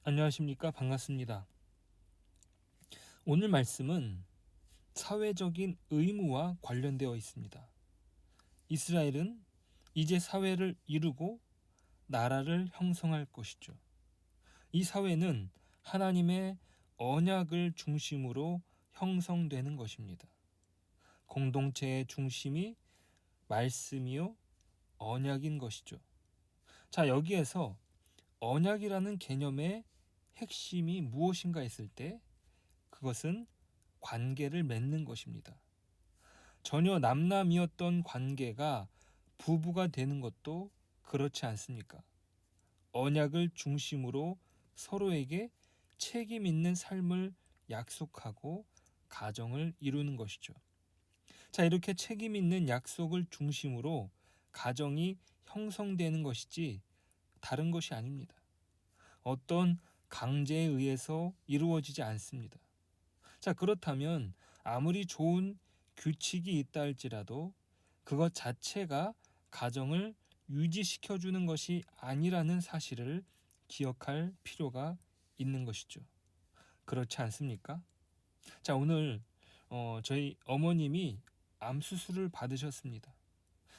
안녕하십니까? 반갑습니다. 오늘 말씀은 사회적인 의무와 관련되어 있습니다. 이스라엘은 이제 사회를 이루고 나라를 형성할 것이죠. 이 사회는 하나님의 언약을 중심으로 형성되는 것입니다. 공동체의 중심이 말씀이요, 언약인 것이죠. 자, 여기에서 언약이라는 개념의 핵심이 무엇인가 했을 때 그것은 관계를 맺는 것입니다. 전혀 남남이었던 관계가 부부가 되는 것도 그렇지 않습니까? 언약을 중심으로 서로에게 책임 있는 삶을 약속하고 가정을 이루는 것이죠. 자, 이렇게 책임 있는 약속을 중심으로 가정이 형성되는 것이지 다른 것이 아닙니다. 어떤 강제에 의해서 이루어지지 않습니다. 자, 그렇다면 아무리 좋은 규칙이 있다 할지라도 그것 자체가 가정을 유지시켜주는 것이 아니라는 사실을 기억할 필요가 있는 것이죠. 그렇지 않습니까? 자, 오늘 저희 어머님이 암 수술을 받으셨습니다.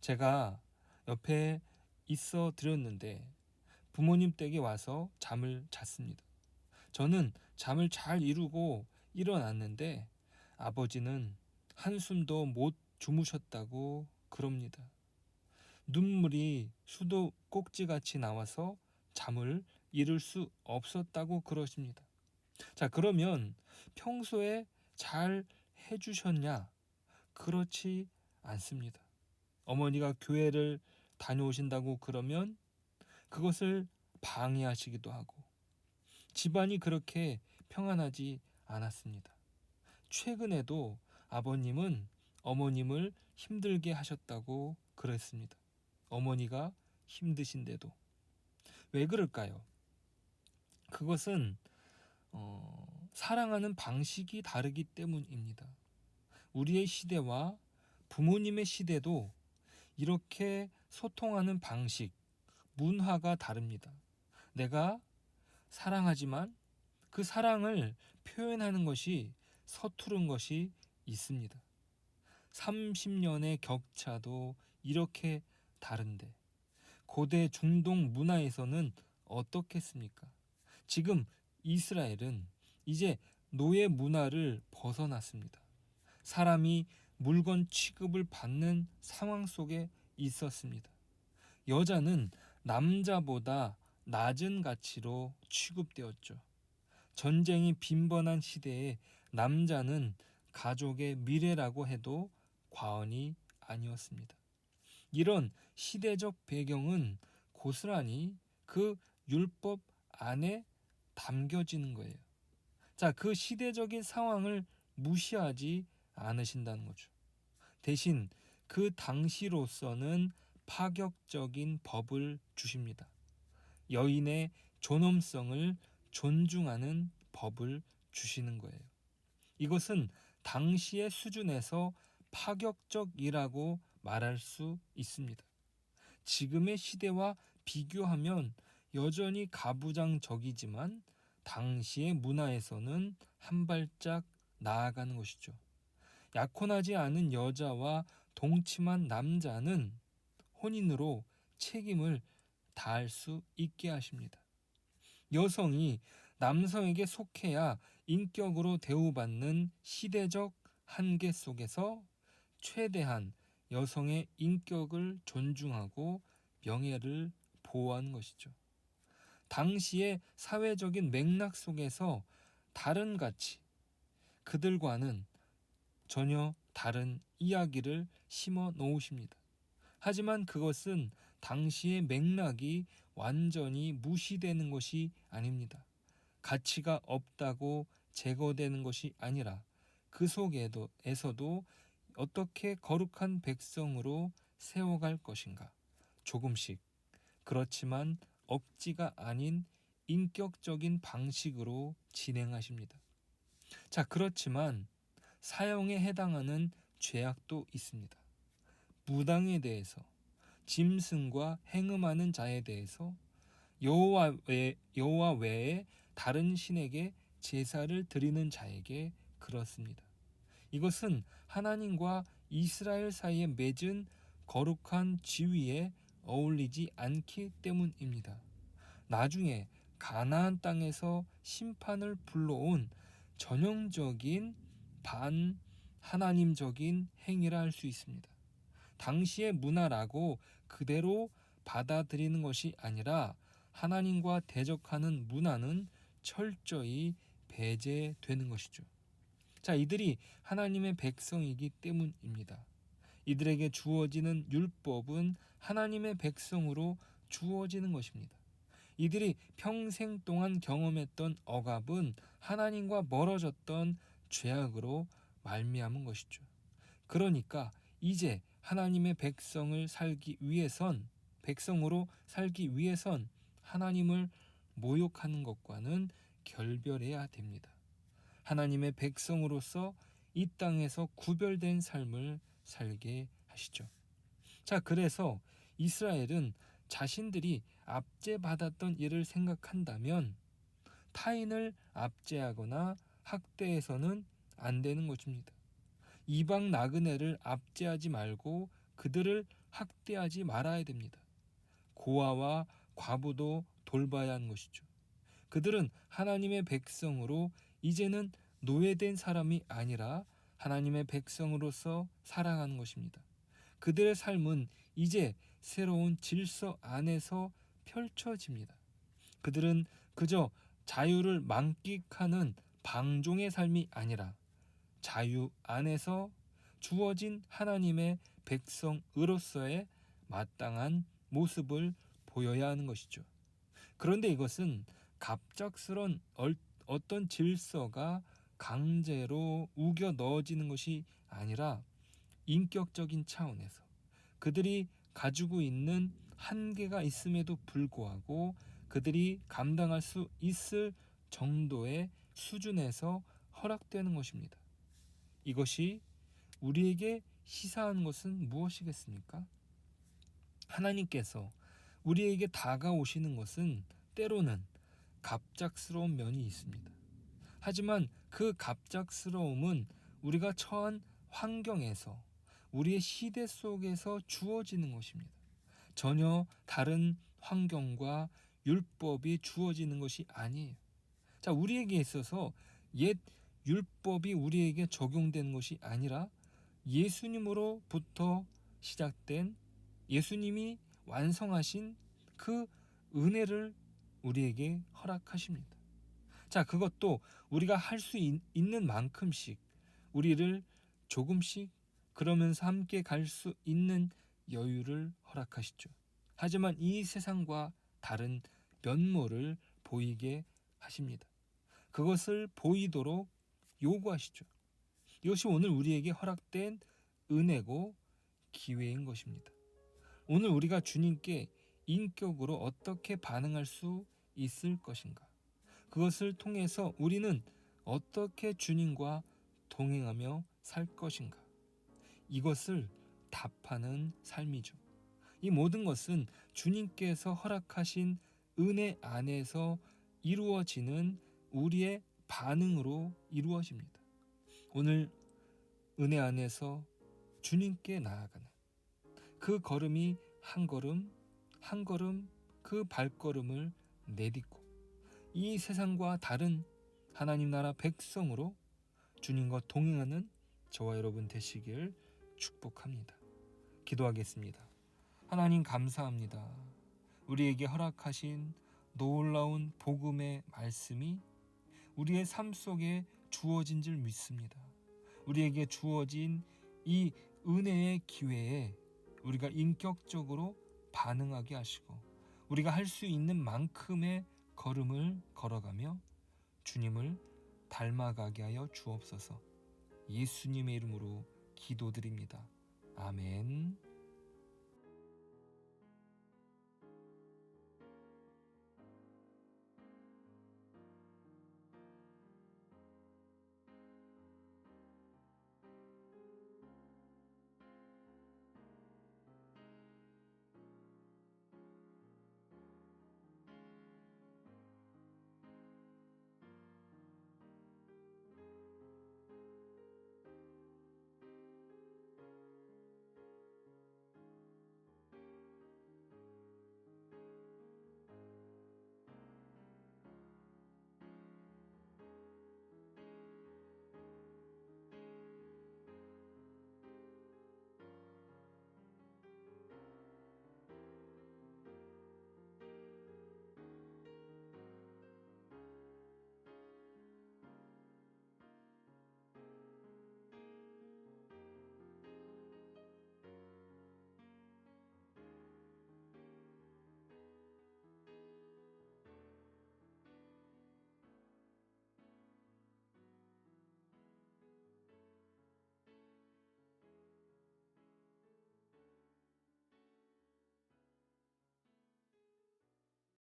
제가 옆에 있어 드렸는데 부모님 댁에 와서 잠을 잤습니다. 저는 잠을 잘 이루고 일어났는데 아버지는 한숨도 못 주무셨다고 그럽니다. 눈물이 수도 꼭지같이 나와서 잠을 이룰 수 없었다고 그러십니다. 자, 그러면 평소에 잘 해주셨냐? 그렇지 않습니다. 어머니가 교회를 다녀오신다고 그러면 그것을 방해하시기도 하고 집안이 그렇게 평안하지 않았습니다. 최근에도 아버님은 어머님을 힘들게 하셨다고 그랬습니다. 어머니가 힘드신데도. 왜 그럴까요? 그것은 사랑하는 방식이 다르기 때문입니다. 우리의 시대와 부모님의 시대도 이렇게 소통하는 방식, 문화가 다릅니다. 내가 사랑하지만 그 사랑을 표현하는 것이 서투른 것이 있습니다. 30년의 격차도 이렇게 다른데 고대 중동 문화에서는 어떻겠습니까? 지금 이스라엘은 이제 노예 문화를 벗어났습니다. 사람이 물건 취급을 받는 상황 속에 있었습니다. 여자는 남자보다 낮은 가치로 취급되었죠. 전쟁이 빈번한 시대에 남자는 가족의 미래라고 해도 과언이 아니었습니다. 이런 시대적 배경은 고스란히 그 율법 안에 담겨지는 거예요. 자, 그 시대적인 상황을 무시하지 않으신다는 거죠. 대신 그 당시로서는 파격적인 법을 주십니다. 여인의 존엄성을 존중하는 법을 주시는 거예요. 이것은 당시의 수준에서 파격적이라고 말할 수 있습니다. 지금의 시대와 비교하면 여전히 가부장적이지만 당시의 문화에서는 한 발짝 나아가는 것이죠. 약혼하지 않은 여자와 동침한 남자는 혼인으로 책임을 다할 수 있게 하십니다. 여성이 남성에게 속해야 인격으로 대우받는 시대적 한계 속에서 최대한 여성의 인격을 존중하고 명예를 보호하는 것이죠. 당시의 사회적인 맥락 속에서 다른 가치, 그들과는 전혀 다른 이야기를 심어 놓으십니다. 하지만 그것은 당시의 맥락이 완전히 무시되는 것이 아닙니다. 가치가 없다고 제거되는 것이 아니라 그 속에서도 어떻게 거룩한 백성으로 세워갈 것인가. 조금씩, 그렇지만 억지가 아닌 인격적인 방식으로 진행하십니다. 자, 그렇지만 사형에 해당하는 죄악도 있습니다. 무당에 대해서, 짐승과 행음하는 자에 대해서 여호와 외에 다른 신에게 제사를 드리는 자에게 그렇습니다. 이것은 하나님과 이스라엘 사이에 맺은 거룩한 지위에 어울리지 않기 때문입니다. 나중에 가나안 땅에서 심판을 불러온 전형적인 반하나님적인 행위라 할 수 있습니다. 당시의 문화라고 그대로 받아들이는 것이 아니라 하나님과 대적하는 문화는 철저히 배제되는 것이죠. 자, 이들이 하나님의 백성이기 때문입니다. 이들에게 주어지는 율법은 하나님의 백성으로 주어지는 것입니다. 이들이 평생 동안 경험했던 억압은 하나님과 멀어졌던 죄악으로 말미암은 것이죠. 그러니까 이제 하나님의 백성으로 살기 위해선 하나님을 모욕하는 것과는 결별해야 됩니다. 하나님의 백성으로서 이 땅에서 구별된 삶을 살게 하시죠. 자, 그래서 이스라엘은 자신들이 압제받았던 일을 생각한다면 타인을 압제하거나 학대해서는 안 되는 것입니다. 이방 나그네를 압제하지 말고 그들을 학대하지 말아야 됩니다. 고아와 과부도 돌봐야 하는 것이죠. 그들은 하나님의 백성으로 이제는 노예된 사람이 아니라 하나님의 백성으로서 살아가는 것입니다. 그들의 삶은 이제 새로운 질서 안에서 펼쳐집니다. 그들은 그저 자유를 만끽하는 방종의 삶이 아니라 자유 안에서 주어진 하나님의 백성으로서의 마땅한 모습을 보여야 하는 것이죠. 그런데 이것은 갑작스런 어떤 질서가 강제로 우겨 넣어지는 것이 아니라 인격적인 차원에서 그들이 가지고 있는 한계가 있음에도 불구하고 그들이 감당할 수 있을 정도의 수준에서 허락되는 것입니다. 이것이 우리에게 시사하는 것은 무엇이겠습니까? 하나님께서 우리에게 다가오시는 것은 때로는 갑작스러운 면이 있습니다. 하지만 그 갑작스러움은 우리가 처한 환경에서 우리의 시대 속에서 주어지는 것입니다. 전혀 다른 환경과 율법이 주어지는 것이 아니에요. 자, 우리에게 있어서 옛 율법이 우리에게 적용되는 것이 아니라 예수님으로부터 시작된 예수님이 완성하신 그 은혜를 우리에게 허락하십니다. 자, 그것도 우리가 할 수 있는 만큼씩 우리를 조금씩 그러면서 함께 갈 수 있는 여유를 허락하시죠. 하지만 이 세상과 다른 면모를 보이게 하십니다. 그것을 보이도록 요구하시죠. 이것이 오늘 우리에게 허락된 은혜고 기회인 것입니다. 오늘 우리가 주님께 인격으로 어떻게 반응할 수 있을 것인가? 그것을 통해서 우리는 어떻게 주님과 동행하며 살 것인가? 이것을 답하는 삶이죠. 이 모든 것은 주님께서 허락하신 은혜 안에서 이루어지는 우리의 반응으로 이루어집니다. 오늘 은혜 안에서 주님께 나아가는 그 걸음이 한 걸음 한 걸음 그 발걸음을 내딛고 이 세상과 다른 하나님 나라 백성으로 주님과 동행하는 저와 여러분 되시길 축복합니다. 기도하겠습니다. 하나님 감사합니다. 우리에게 허락하신 놀라운 복음의 말씀이 우리의 삶 속에 주어진 줄 믿습니다. 우리에게 주어진 이 은혜의 기회에 우리가 인격적으로 반응하게 하시고 우리가 할 수 있는 만큼의 걸음을 걸어가며 주님을 닮아가게 하여 주옵소서. 예수님의 이름으로 기도드립니다. 아멘.